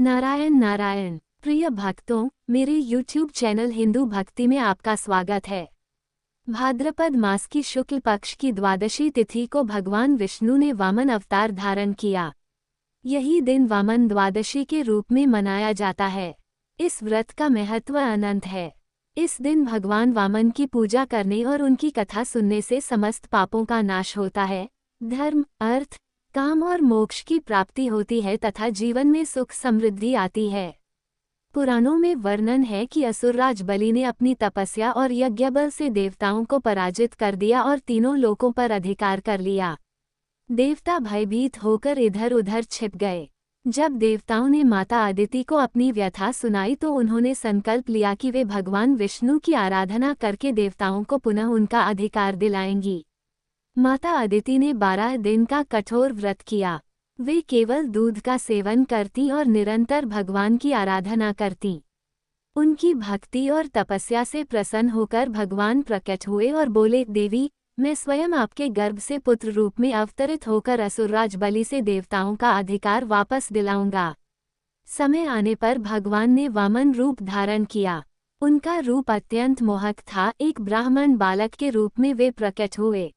नारायण नारायण। प्रिय भक्तों, मेरे YouTube चैनल हिंदू भक्ति में आपका स्वागत है। भाद्रपद मास की शुक्ल पक्ष की द्वादशी तिथि को भगवान विष्णु ने वामन अवतार धारण किया। यही दिन वामन द्वादशी के रूप में मनाया जाता है। इस व्रत का महत्व अनंत है। इस दिन भगवान वामन की पूजा करने और उनकी कथा सुनने से समस्त पापों का नाश होता है, धर्म, अर्थ, काम और मोक्ष की प्राप्ति होती है तथा जीवन में सुख समृद्धि आती है। पुराणों में वर्णन है कि असुरराज बलि ने अपनी तपस्या और यज्ञ बल से देवताओं को पराजित कर दिया और तीनों लोकों पर अधिकार कर लिया। देवता भयभीत होकर इधर उधर छिप गए। जब देवताओं ने माता अदिति को अपनी व्यथा सुनाई तो उन्होंने संकल्प लिया कि वे भगवान विष्णु की आराधना करके देवताओं को पुनः उनका अधिकार दिलाएंगी। माता अदिति ने 12 दिन का कठोर व्रत किया। वे केवल दूध का सेवन करती और निरंतर भगवान की आराधना करती। उनकी भक्ति और तपस्या से प्रसन्न होकर भगवान प्रकट हुए और बोले, देवी, मैं स्वयं आपके गर्भ से पुत्र रूप में अवतरित होकर असुरराज बलि से देवताओं का अधिकार वापस दिलाऊंगा। समय आने पर भगवान ने वामन रूप धारण किया। उनका रूप अत्यंत मोहक था। एक ब्राह्मण बालक के रूप में वे प्रकट हुए।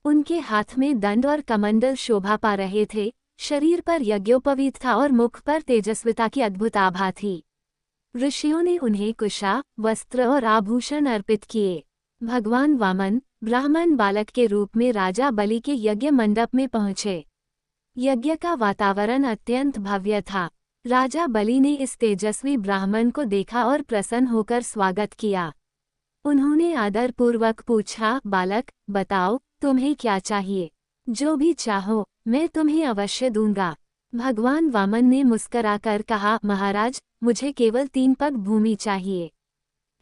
उनके हाथ में दंड और कमंडल शोभा पा रहे थे। शरीर पर यज्ञोपवीत था और मुख पर तेजस्विता की अद्भुत आभा थी। ऋषियों ने उन्हें कुशा, वस्त्र और आभूषण अर्पित किए। भगवान वामन ब्राह्मण बालक के रूप में राजा बलि के यज्ञ मंडप में पहुंचे। यज्ञ का वातावरण अत्यंत भव्य था। राजा बलि ने इस तेजस्वी ब्राह्मण को देखा और प्रसन्न होकर स्वागत किया। उन्होंने आदरपूर्वक पूछा, बालक, बताओ, तुम्हें क्या चाहिए? जो भी चाहो, मैं तुम्हें अवश्य दूंगा। भगवान वामन ने मुस्कराकर कहा, महाराज, मुझे केवल 3 पग भूमि चाहिए।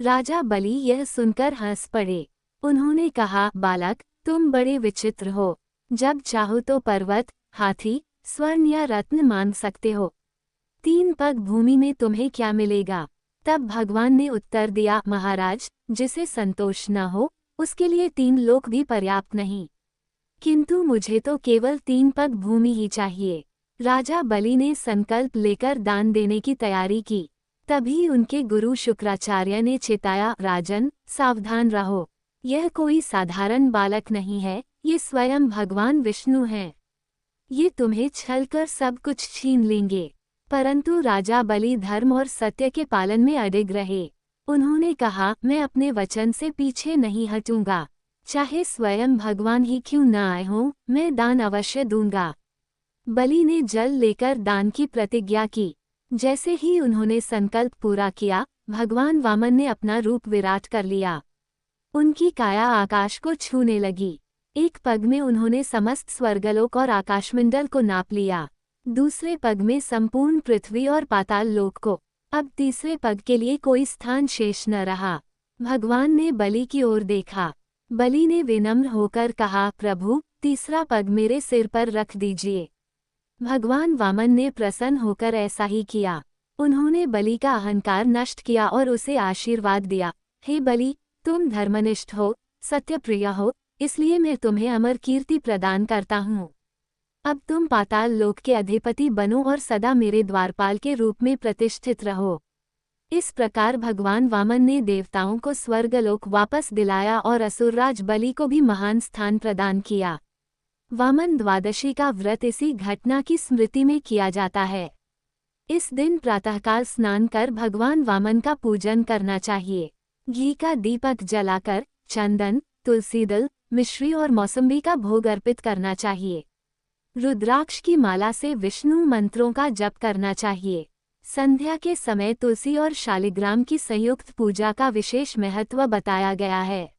राजा बलि यह सुनकर हंस पड़े। उन्होंने कहा, बालक, तुम बड़े विचित्र हो। जब चाहो तो पर्वत, हाथी, स्वर्ण या रत्न मांग सकते हो। 3 पग भूमि में तुम्हें क्या मिलेगा? तब भगवान ने उत्तर दिया, महाराज, जिसे संतोष न हो उसके लिए 3 लोक भी पर्याप्त नहीं, किंतु मुझे तो केवल 3 पग भूमि ही चाहिए। राजा बलि ने संकल्प लेकर दान देने की तैयारी की। तभी उनके गुरु शुक्राचार्य ने चेताया, राजन, सावधान रहो। यह कोई साधारण बालक नहीं है, ये स्वयं भगवान विष्णु हैं। ये तुम्हें छलकर सब कुछ छीन लेंगे। परंतु राजा बलि धर्म और सत्य के पालन में अडिग रहे। उन्होंने कहा, मैं अपने वचन से पीछे नहीं हटूंगा। चाहे स्वयं भगवान ही क्यों न आए हों, मैं दान अवश्य दूंगा। बलि ने जल लेकर दान की प्रतिज्ञा की। जैसे ही उन्होंने संकल्प पूरा किया, भगवान वामन ने अपना रूप विराट कर लिया। उनकी काया आकाश को छूने लगी। एक पग में उन्होंने समस्त स्वर्गलोक और आकाशमंडल को नाप लिया। दूसरे पग में संपूर्ण पृथ्वी और पाताल लोक को। अब तीसरे पग के लिए कोई स्थान शेष न रहा। भगवान ने बलि की ओर देखा। बलि ने विनम्र होकर कहा, प्रभु, तीसरा पग मेरे सिर पर रख दीजिए। भगवान वामन ने प्रसन्न होकर ऐसा ही किया। उन्होंने बलि का अहंकार नष्ट किया और उसे आशीर्वाद दिया, हे बलि, तुम धर्मनिष्ठ हो, सत्यप्रिय हो, इसलिए मैं तुम्हें अमर कीर्ति प्रदान करता हूँ। अब तुम पाताल लोक के अधिपति बनो और सदा मेरे द्वारपाल के रूप में प्रतिष्ठित रहो। इस प्रकार भगवान वामन ने देवताओं को स्वर्गलोक वापस दिलाया और असुरराज बलि को भी महान स्थान प्रदान किया। वामन द्वादशी का व्रत इसी घटना की स्मृति में किया जाता है। इस दिन प्रातःकाल स्नान कर भगवान वामन का पूजन करना चाहिए। घी का दीपक जलाकर चंदन, तुलसी दल, मिश्री और मौसम्बी का भोग अर्पित करना चाहिए। रुद्राक्ष की माला से विष्णु मंत्रों का जप करना चाहिए। संध्या के समय तुलसी और शालिग्राम की संयुक्त पूजा का विशेष महत्व बताया गया है।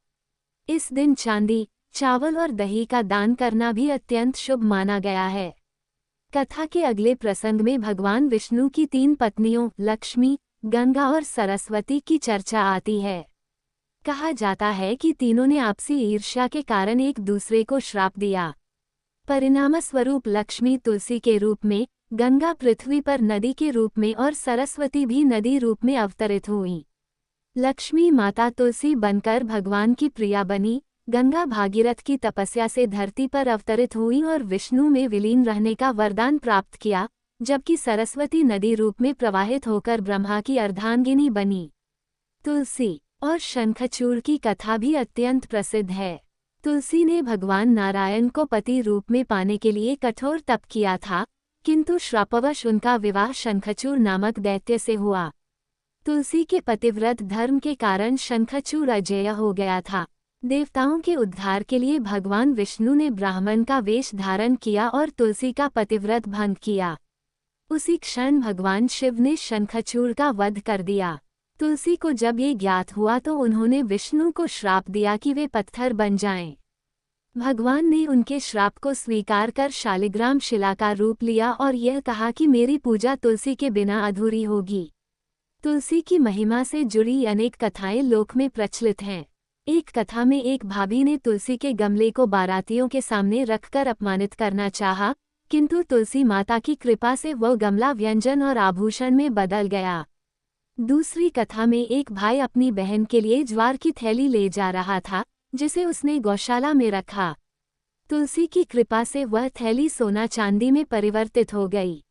इस दिन चांदी, चावल और दही का दान करना भी अत्यंत शुभ माना गया है। कथा के अगले प्रसंग में भगवान विष्णु की 3 पत्नियों लक्ष्मी, गंगा और सरस्वती की चर्चा आती है। कहा जाता है कि तीनों ने आपसी ईर्ष्या के कारण एक दूसरे को श्राप दिया। परिणामस्वरूप लक्ष्मी तुलसी के रूप में, गंगा पृथ्वी पर नदी के रूप में और सरस्वती भी नदी रूप में अवतरित हुई। लक्ष्मी माता तुलसी बनकर भगवान की प्रिया बनी, गंगा भागीरथ की तपस्या से धरती पर अवतरित हुई और विष्णु में विलीन रहने का वरदान प्राप्त किया, जबकि सरस्वती नदी रूप में प्रवाहित होकर ब्रह्मा की अर्धांगिनी बनी। तुलसी और शंखचूड़ की कथा भी अत्यंत प्रसिद्ध है। तुलसी ने भगवान नारायण को पति रूप में पाने के लिए कठोर तप किया था, किंतु श्रापवश उनका विवाह शंखचूड़ नामक दैत्य से हुआ। तुलसी के पतिव्रत धर्म के कारण शंखचूड़ अजेय हो गया था। देवताओं के उद्धार के लिए भगवान विष्णु ने ब्राह्मण का वेश धारण किया और तुलसी का पतिव्रत भंग किया। उसी क्षण भगवान शिव ने शंखचूड़ का वध कर दिया। तुलसी को जब ये ज्ञात हुआ तो उन्होंने विष्णु को श्राप दिया कि वे पत्थर बन जाएं। भगवान ने उनके श्राप को स्वीकार कर शालिग्राम शिला का रूप लिया और यह कहा कि मेरी पूजा तुलसी के बिना अधूरी होगी। तुलसी की महिमा से जुड़ी अनेक कथाएं लोक में प्रचलित हैं। एक कथा में एक भाभी ने तुलसी के गमले को बारातियों के सामने रखकर अपमानित करना चाहा, किंतु तुलसी माता की कृपा से वह गमला व्यंजन और आभूषण में बदल गया। दूसरी कथा में एक भाई अपनी बहन के लिए ज्वार की थैली ले जा रहा था, जिसे उसने गौशाला में रखा। तुलसी की कृपा से वह थैली सोना चांदी में परिवर्तित हो गई।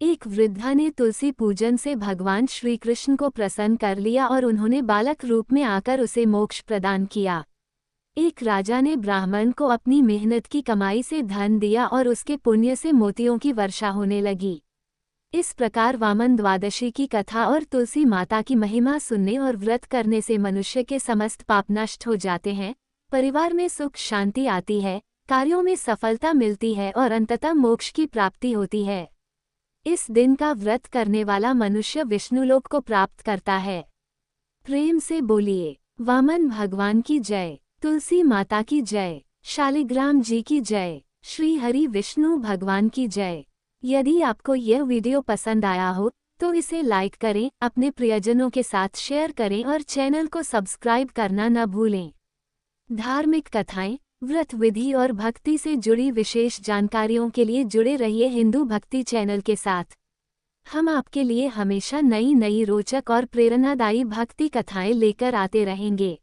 एक वृद्धा ने तुलसी पूजन से भगवान श्री कृष्ण को प्रसन्न कर लिया और उन्होंने बालक रूप में आकर उसे मोक्ष प्रदान किया। एक राजा ने ब्राह्मण को अपनी मेहनत की कमाई से धन दिया और उसके पुण्य से मोतियों की वर्षा होने लगी। इस प्रकार वामन द्वादशी की कथा और तुलसी माता की महिमा सुनने और व्रत करने से मनुष्य के समस्त पाप नष्ट हो जाते हैं, परिवार में सुख शांति आती है, कार्यों में सफलता मिलती है और अंततः मोक्ष की प्राप्ति होती है। इस दिन का व्रत करने वाला मनुष्य विष्णुलोक को प्राप्त करता है। प्रेम से बोलिए वामन भगवान की जय, तुलसी माता की जय, शालिग्राम जी की जय, श्री हरि विष्णु भगवान की जय। यदि आपको यह वीडियो पसंद आया हो तो इसे लाइक करें, अपने प्रियजनों के साथ शेयर करें और चैनल को सब्सक्राइब करना न भूलें। धार्मिक कथाएं, व्रत विधि और भक्ति से जुड़ी विशेष जानकारियों के लिए जुड़े रहिए हिंदू भक्ति चैनल के साथ। हम आपके लिए हमेशा नई रोचक और प्रेरणादायी भक्ति कथाएं लेकर आते रहेंगे।